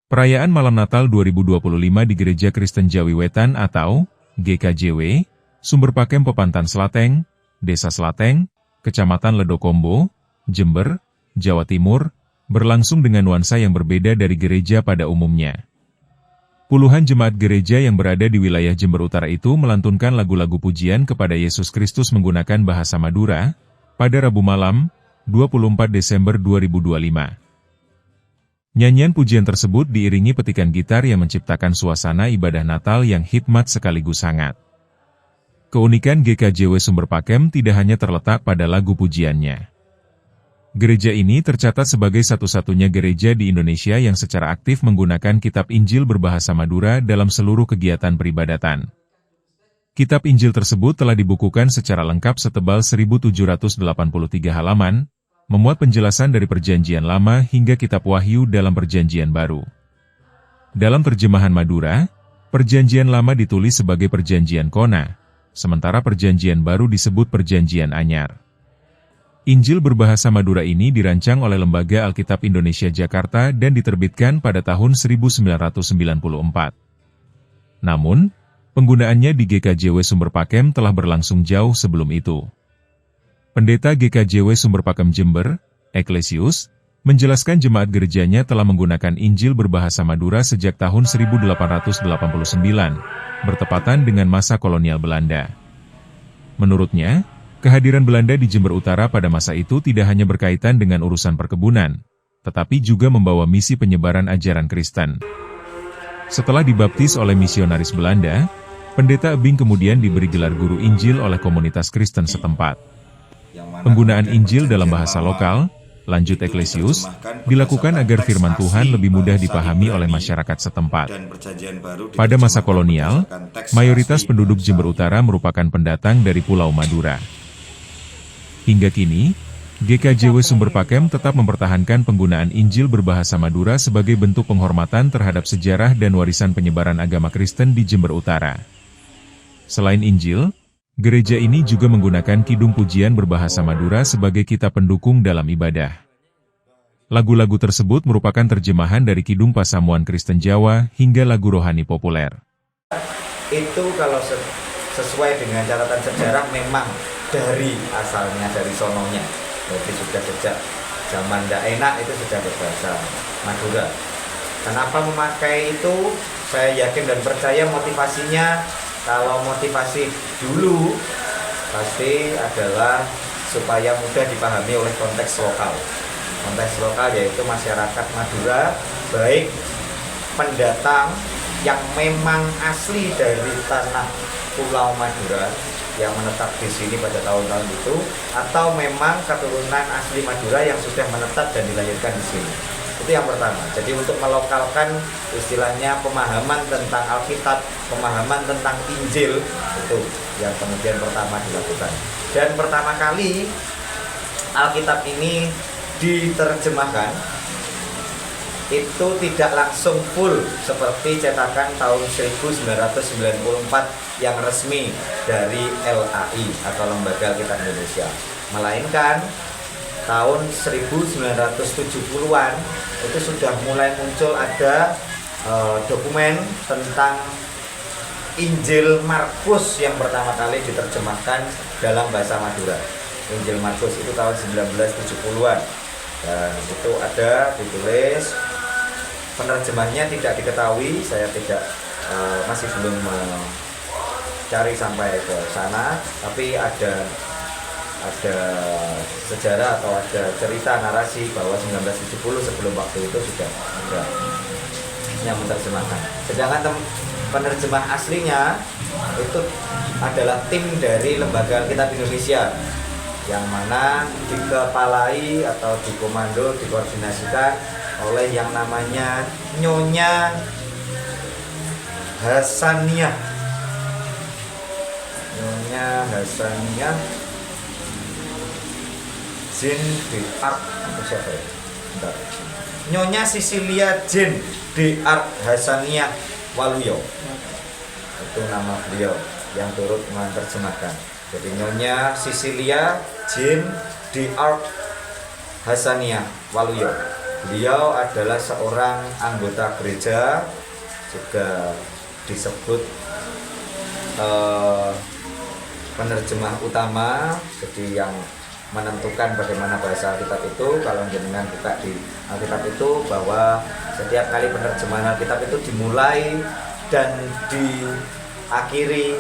Perayaan Malam Natal 2025 di Gereja Kristen Jawi Wetan atau GKJW, Sumber Pakem Pepantan Slateng, Desa Slateng, Kecamatan Ledokombo, Jember, Jawa Timur, berlangsung dengan nuansa yang berbeda dari gereja pada umumnya. Puluhan jemaat gereja yang berada di wilayah Jember Utara itu melantunkan lagu-lagu pujian kepada Yesus Kristus menggunakan bahasa Madura, pada Rabu malam, 24 Desember 2025. Nyanyian pujian tersebut diiringi petikan gitar yang menciptakan suasana ibadah Natal yang hikmat sekaligus hangat. Keunikan GKJW Sumber Pakem tidak hanya terletak pada lagu pujiannya. Gereja ini tercatat sebagai satu-satunya gereja di Indonesia yang secara aktif menggunakan kitab Injil berbahasa Madura dalam seluruh kegiatan peribadatan. Kitab Injil tersebut telah dibukukan secara lengkap setebal 1783 halaman, memuat penjelasan dari Perjanjian Lama hingga Kitab Wahyu dalam Perjanjian Baru. Dalam terjemahan Madura, Perjanjian Lama ditulis sebagai Perjanjian Kona, sementara Perjanjian Baru disebut Perjanjian Anyar. Injil berbahasa Madura ini dirancang oleh Lembaga Alkitab Indonesia Jakarta dan diterbitkan pada tahun 1994. Namun, penggunaannya di GKJW Sumber Pakem telah berlangsung jauh sebelum itu. Pendeta GKJW Sumber Pakem Jember, Eklesius, menjelaskan jemaat gerejanya telah menggunakan Injil berbahasa Madura sejak tahun 1889, bertepatan dengan masa kolonial Belanda. Menurutnya, kehadiran Belanda di Jember Utara pada masa itu tidak hanya berkaitan dengan urusan perkebunan, tetapi juga membawa misi penyebaran ajaran Kristen. Setelah dibaptis oleh misionaris Belanda, Pendeta Ebing kemudian diberi gelar guru Injil oleh komunitas Kristen setempat. Penggunaan Injil dalam bahasa lokal, lanjut Eklesius, dilakukan agar firman Tuhan lebih mudah dipahami oleh masyarakat setempat. Pada masa kolonial, mayoritas penduduk Jember Utara merupakan pendatang dari Pulau Madura. Hingga kini, GKJW Sumber Pakem tetap mempertahankan penggunaan Injil berbahasa Madura sebagai bentuk penghormatan terhadap sejarah dan warisan penyebaran agama Kristen di Jember Utara. Selain Injil, gereja ini juga menggunakan kidung pujian berbahasa Madura sebagai kitab pendukung dalam ibadah. Lagu-lagu tersebut merupakan terjemahan dari kidung pasamuan Kristen Jawa hingga lagu rohani populer. Itu kalau sesuai dengan catatan sejarah memang dari asalnya, dari sononya. Jadi sudah sejak zaman ndak enak itu sudah berbahasa Madura. Kenapa memakai itu? Saya yakin dan percaya motivasinya. Kalau motivasi dulu pasti adalah supaya mudah dipahami oleh konteks lokal. Konteks lokal yaitu masyarakat Madura, baik pendatang yang memang asli dari tanah Pulau Madura yang menetap di sini pada tahun-tahun itu, atau memang keturunan asli Madura yang sudah menetap dan dilahirkan di sini. Itu yang pertama. Jadi untuk melokalkan istilahnya pemahaman tentang Alkitab, pemahaman tentang Injil, itu yang kemudian pertama dilakukan. Dan pertama kali Alkitab ini diterjemahkan itu tidak langsung full seperti cetakan tahun 1994 yang resmi dari LAI atau Lembaga Alkitab Indonesia, melainkan tahun 1970-an itu sudah mulai muncul ada dokumen tentang Injil Markus yang pertama kali diterjemahkan dalam bahasa Madura. Injil Markus itu tahun 1970-an dan itu ada ditulis, penerjemahnya tidak diketahui, saya masih belum mencari sampai ke sana, tapi ada sejarah atau ada cerita narasi bahwa 1970 sebelum waktu itu sudah ada yang menerjemahkan. Sedangkan penerjemah aslinya itu adalah tim dari Lembaga Alkitab Indonesia yang mana dikepalai atau dikomando, dikoordinasikan oleh yang namanya Nyonya Hasaniyah. Nyonya Hasaniyah Jin de Ark, siapa ya? Bentar. Nyonya Sisilia Jin de Ark Hasaniyah Waluyo. Itu nama beliau yang turut menerjemahkan. Jadi Nyonya Sisilia Jin de Ark Hasaniyah Waluyo Beliau adalah seorang anggota gereja, juga disebut penerjemah utama, jadi yang menentukan bagaimana bahasa Alkitab itu. Kalau jenengan buka di Alkitab itu, bahwa setiap kali penerjemahan Alkitab itu dimulai dan diakhiri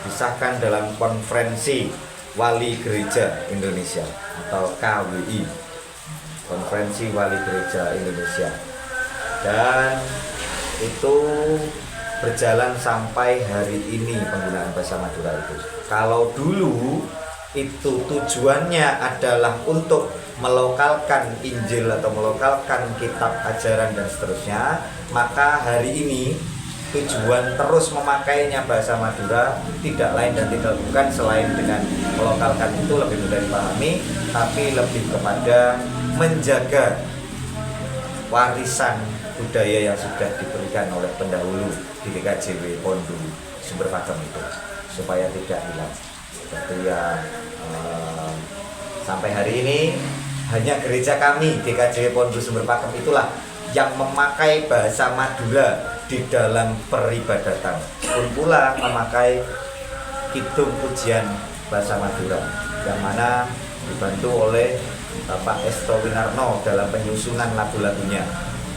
disahkan dalam konferensi Wali Gereja Indonesia atau KWI, Konferensi Wali Gereja Indonesia, dan itu berjalan sampai hari ini penggunaan bahasa Madura itu. Kalau dulu itu tujuannya adalah untuk melokalkan Injil atau melokalkan kitab ajaran dan seterusnya, maka hari ini tujuan terus memakainya bahasa Madura tidak lain dan tidak bukan selain dengan melokalkan itu lebih mudah dipahami, tapi lebih kepada menjaga warisan budaya yang sudah diberikan oleh pendahulu di GKJW Pondu Sumber Pakem itu, supaya tidak hilang. Seperti yang sampai hari ini hanya gereja kami GKJW Pondu Sumber Pakem itulah yang memakai bahasa Madura di dalam peribadatan, pun pula memakai kidung pujian bahasa Madura, yang mana dibantu oleh Bapak Esto Winarno dalam penyusunan lagu-lagunya.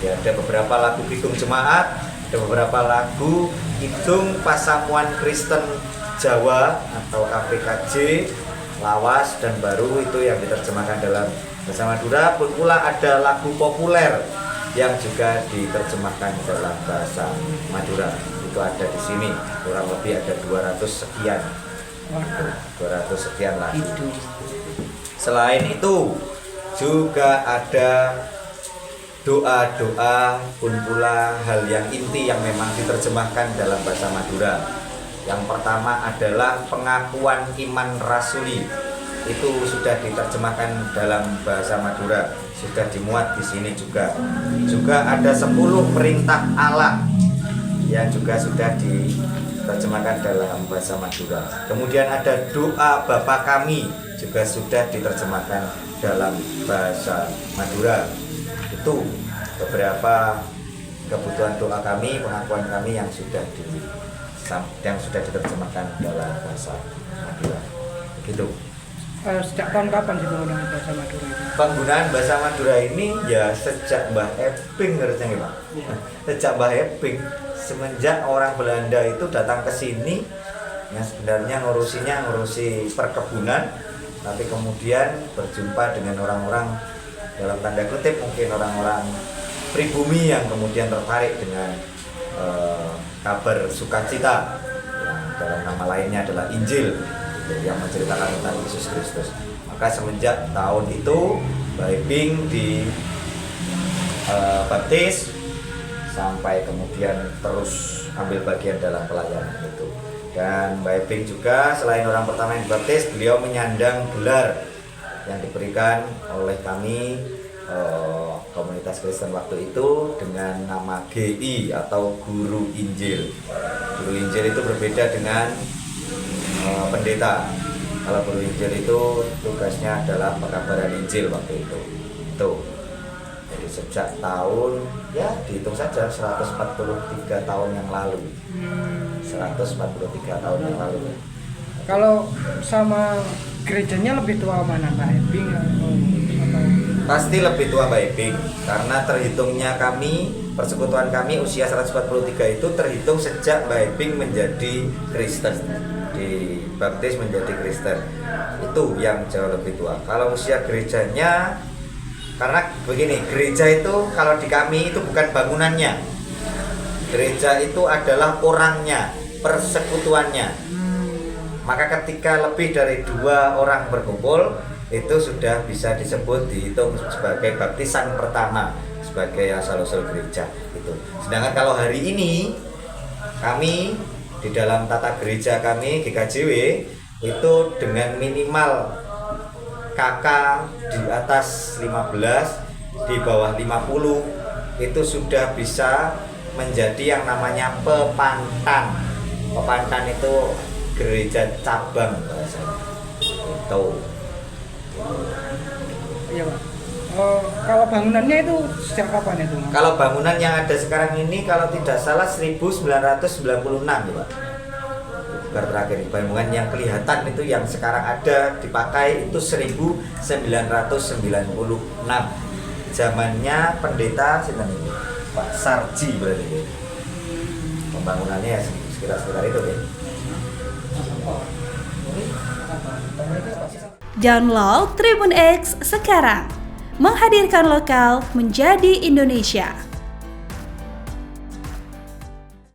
Ya, ada beberapa lagu kidung jemaat, ada beberapa lagu kidung Pasamuan Kristen Jawa atau KPKJ, lawas dan baru itu yang diterjemahkan dalam bahasa Madura, pun pula ada lagu populer yang juga diterjemahkan dalam bahasa Madura. Itu ada di sini, kurang lebih ada 200 sekian. 200 sekian lagu. Selain itu juga ada doa-doa, pun pula hal yang inti yang memang diterjemahkan dalam bahasa Madura. Yang pertama adalah pengakuan iman rasuli. Itu sudah diterjemahkan dalam bahasa Madura, sudah dimuat di sini juga. Juga ada 10 perintah Allah yang juga sudah diterjemahkan dalam bahasa Madura. Kemudian ada doa Bapa Kami juga sudah diterjemahkan dalam bahasa Madura. Itu beberapa kebutuhan doa kami, pengakuan kami yang sudah diterjemahkan dalam bahasa Madura. Begitu. Sejak tahun kapan sih penggunaan bahasa Madura itu? Penggunaan bahasa Madura ini ya sejak Mbah Eping harusnya ya, Pak. Sejak Mbah Eping, semenjak orang Belanda itu datang ke sini, ya sebenarnya ngurusi perkebunan, tapi kemudian berjumpa dengan orang-orang dalam tanda kutip mungkin orang-orang pribumi yang kemudian tertarik dengan kabar sukacita yang dalam nama lainnya adalah Injil, yang menceritakan tentang Yesus Kristus. Maka semenjak tahun itu Mbah Eping dibaptis sampai kemudian terus ambil bagian dalam pelayanan itu. Dan Mbah Eping juga selain orang pertama yang dibaptis, beliau menyandang gelar yang diberikan oleh kami komunitas Kristen waktu itu dengan nama GI atau Guru Injil. Guru Injil itu berbeda dengan pendeta. Kalau Guru Injil itu tugasnya adalah pekabaran Injil waktu itu. Jadi sejak tahun, ya dihitung saja 143 tahun yang lalu. 143 tahun yang lalu. Kalau sama gerejanya lebih tua mana, Mbak Eping atau? Pasti lebih tua Mbak Eping, karena terhitungnya kami, persekutuan kami usia 143 itu terhitung sejak Mbak Eping menjadi Kristen, dibaptis menjadi Kristen. Itu yang jauh lebih tua. Kalau usia gerejanya, karena begini, gereja itu kalau di kami itu bukan bangunannya. Gereja itu adalah orangnya, persekutuannya. Maka ketika lebih dari 2 orang berkumpul, itu sudah bisa dihitung sebagai baptisan pertama, sebagai asal-usul gereja itu. Sedangkan kalau hari ini kami di dalam tata gereja kami GKJW itu dengan minimal KK di atas 15, di bawah 50 itu sudah bisa menjadi yang namanya pepantan. Pepantan itu gereja cabang bahasanya. Itu. Iya, Pak. Kalau bangunannya itu sejak kapan itu? Kalau bangunan yang ada sekarang ini kalau tidak salah 1996 ya Pak. Bukan terakhir, bangunan yang kelihatan itu yang sekarang ada dipakai itu 1996. Zamannya pendeta sinten ini? Pak Sarji berarti itu. Pembangunannya ya sekitar itu ya. Download Tribun X sekarang, menghadirkan lokal menjadi Indonesia.